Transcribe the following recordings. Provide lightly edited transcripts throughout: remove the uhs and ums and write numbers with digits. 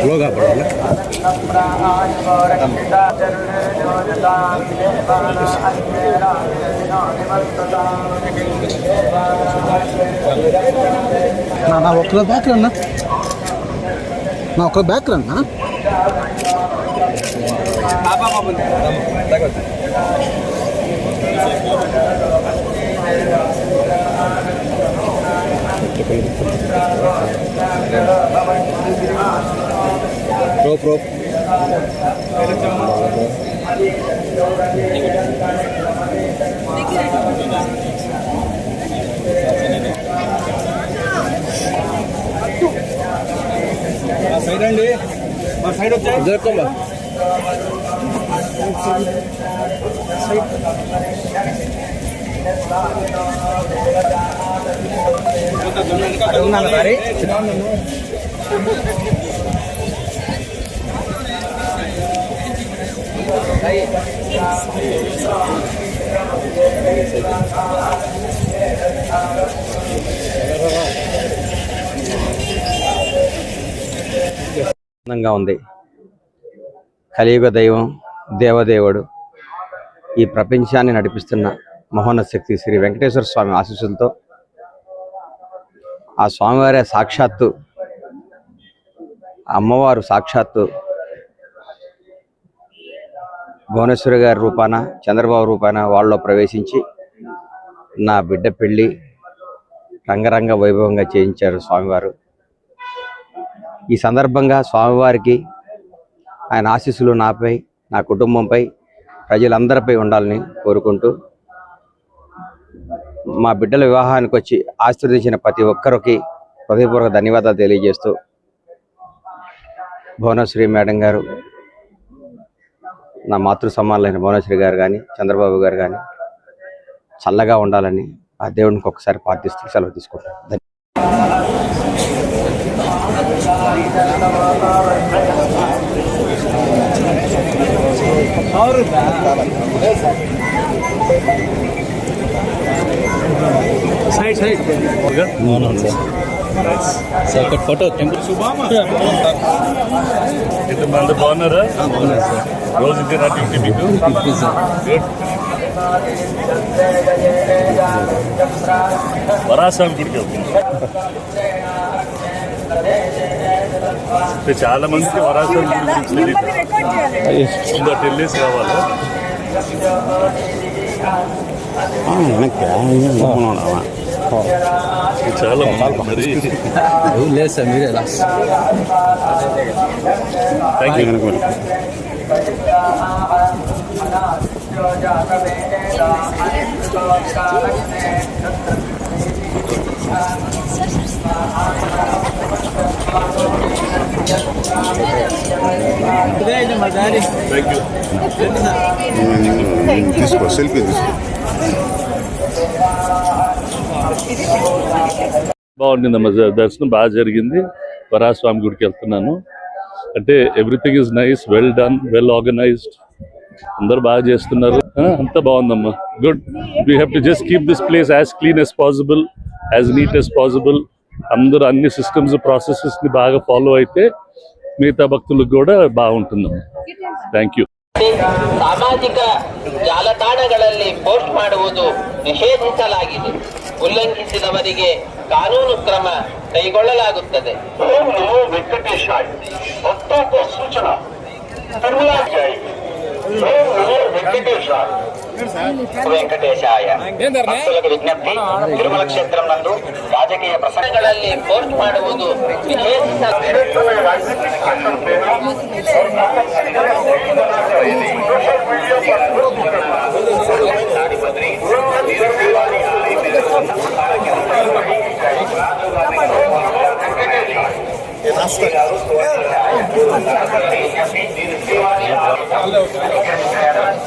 लोगा पड़ा ना ఒక్కల బ్యాక్ రన్నా నా ఒక్కల బ్యాక్ రన్నా रोप रोप సైడ్ అండి మా సైడ్ వచ్చాయి జరగమ్మా ఉన్నాను మరి ఆనందంగా ఉంది. కలియుగ దైవం దేవదేవుడు ఈ ప్రపంచాన్ని నడిపిస్తున్న మహోన్నత శక్తి శ్రీ వెంకటేశ్వర స్వామి ఆశీస్సులతో ఆ స్వామివారి సాక్షాత్తు అమ్మవారు సాక్షాత్తు భువనేశ్వరి గారి రూపాన చంద్రబాబు రూపాన వాళ్ళలో ప్రవేశించి నా బిడ్డ పెళ్ళి రంగరంగ వైభవంగా చేయించారు స్వామివారు. ఈ సందర్భంగా స్వామివారికి ఆయన ఆశీస్సులు నాపై నా కుటుంబంపై ప్రజలందరిపై ఉండాలని కోరుకుంటూ మా బిడ్డల వివాహానికి వచ్చి ఆశీర్వదించిన ప్రతి ఒక్కరికి హృదయపూర్వక ధన్యవాదాలు తెలియజేస్తూ భువనేశ్వరి మేడం గారు నా మాతృ సమానులైన భువనేశ్వరి గారు కానీ చంద్రబాబు గారు కానీ చల్లగా ఉండాలని ఆ దేవునికి ఒకసారి ప్రార్థిస్తూ సెలవు తీసుకుంటాను. సైడ్ సైడ్ సార్ ఫోటో ఎంతమంది బాగున్నారా? రోజు డ్యూటీ మీకు వరాస్వామి గుడికి వెళ్తుంది. చాలా మందికి వరాస్వామి గుడి గురించి తెలియదు. ఇంకా 10 days కావాలి. చాలా మరి లేదు సార్ మీరే థ్యాంక్ యూ. తీసుకో సెల్ఫీ తీసుకో. బాగుండిందమ్మా, దర్శనం బాగా జరిగింది. వరాస్వామి గుడికి వెళ్తున్నాను. అంటే everything is nice, well done, well organised. అందరు బాగా చేస్తున్నారు. అంతా బాగుందమ్మా, good. We have to just keep this place as clean as possible, as neat as possible. అందరూ అన్ని సిస్టమ్స్ ప్రాసెసెస్ని బాగా ఫాలో అయితే మిగతా భక్తులకు కూడా ಬಾಗುಂಟುಂದು. Thank you. ಸಾಮಾಜಿಕ ಜಾಲತಾಣಗಳಲ್ಲಿ ಪೋಸ್ಟ್ ಮಾಡುವುದು ನಿಷೇಧಿಸಲಾಗಿದೆ. ಉಲ್ಲಂಘಿಸಿದವರಿಗೆ ಕಾನೂನು ಕ್ರಮ ಕೈಗೊಳ್ಳಲಾಗುತ್ತದೆ. ವೆಂಕಟೇಶಾಯ ಸೂಚನಾ వెంకటేశాయ భక్తులకు విజ్ఞప్తి. తిరుమల క్షేత్రం నందు రాజకీయ ప్రసంగాలలో పోస్ట్ ಮಾಡುವುದು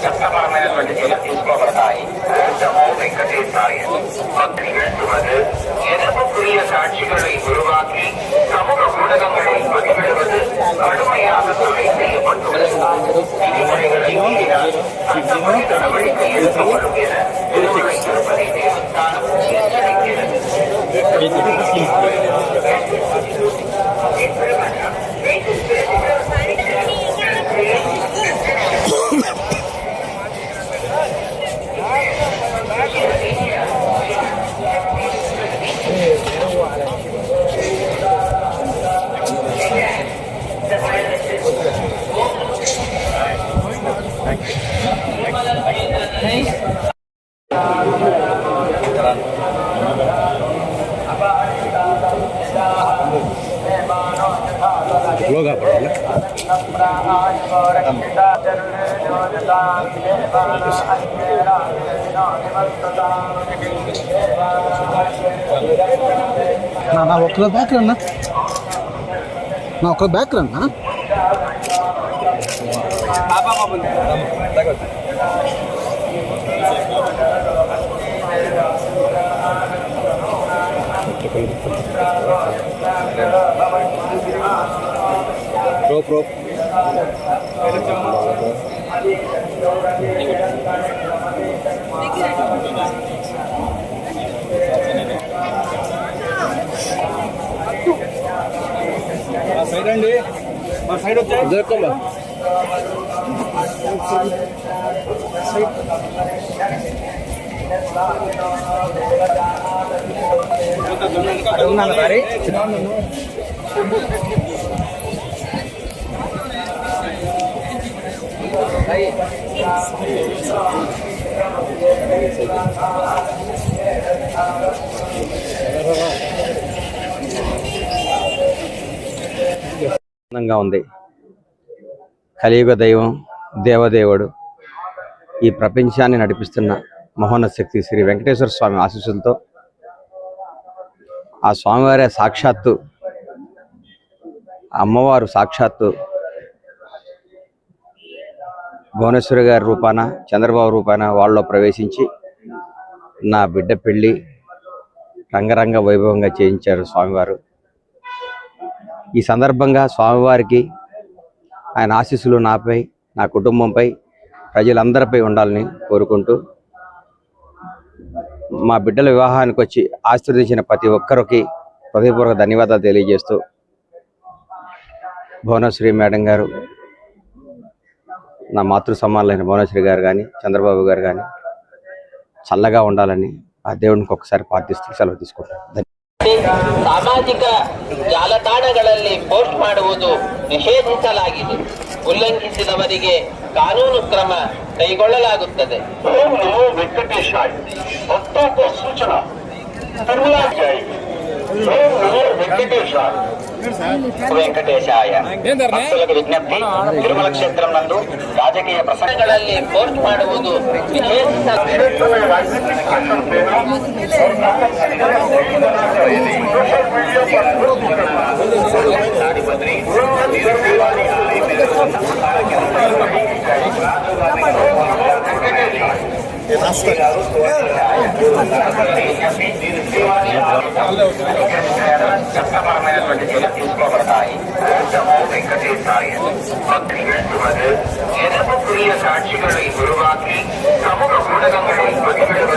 చట్టపరమైనటువంటి చర్యలు తీసుకోబడతాయి. எனக்குரிய சாட்சிகளை உருவாக்கி சமூக ஊடகங்களில் பதிவிடுவது கடுமையாக தடை செய்யப்பட்டுள்ளது. விதிமுறைகளை மீறினால் சட்டப்படி நடவடிக்கை எடுக்கப்படும் என திருமலை திருப்பதி தேவஸ்தானம் నా ఒక్కరు బ్యాక్ రన్నా నా ఒక్కరు బ్యాక్ రన్నా ప్రో సైడ్ అండి మా సైడ్ వచ్చాయి ఆనందంగా ఉంది. కలియుగ దైవం దేవదేవుడు ఈ ప్రపంచాన్ని నడిపిస్తున్న మహోన్నత శక్తి శ్రీ వెంకటేశ్వర స్వామి ఆశీస్సులతో ఆ స్వామివారి సాక్షాత్తు అమ్మవారు సాక్షాత్తు భువనేశ్వరి గారి రూపాన చంద్రబాబు రూపాన వాళ్ళలో ప్రవేశించి నా బిడ్డ పెళ్ళి రంగరంగ వైభవంగా చేయించారు స్వామివారు. ఈ సందర్భంగా స్వామివారికి ఆయన ఆశీస్సులు నాపై నా కుటుంబంపై ప్రజలందరిపై ఉండాలని కోరుకుంటూ మా బిడ్డల వివాహానికి వచ్చి ఆశీర్వదించిన ప్రతి ఒక్కరికి హృదయపూర్వక ధన్యవాదాలు తెలియజేస్తూ భువనేశ్వరి మేడం గారు, నా మాతృ సమానులైన భువనేశ్వరి గారు కానీ చంద్రబాబు గారు కానీ చల్లగా ఉండాలని ఆ దేవునికి ఒకసారి ಪ್ರಾರ್ಥಿಸ್ತು సెలవు తీసుకుంటాను. ಸಾಮಾಜಿಕ ಜಾಲತಾಣಗಳಲ್ಲಿ ಪೋಸ್ಟ್ ಮಾಡುವುದು ನಿಷೇಧಿಸಲಾಗಿದೆ. ಉಲ್ಲಂಘಿಸಿದವರಿಗೆ ಕಾನೂನು ಕ್ರಮ ಕೈಗೊಳ್ಳಲಾಗುತ್ತದೆ. ವೆಂಕಟೇಶ ಸೂಚನಾ వెంకటేశాయ భక్తులకు విజ్ఞప్తి, తిరుమల క్షేత్రం నందు రాజకీయ ప్రసంగಗಳಲ್ಲಿ పోస్ట్ ಮಾಡುವುದು చట్టపరమైనటువంటి చర్యలు తీసుకోబడతాయి. వెంకటేశాయ பக்தி வேண்டுவது எதிர்ப்புக்குரிய சாட்சிகளை உருவாக்கி சமூக ஊடகங்களில் பதிவிடுவது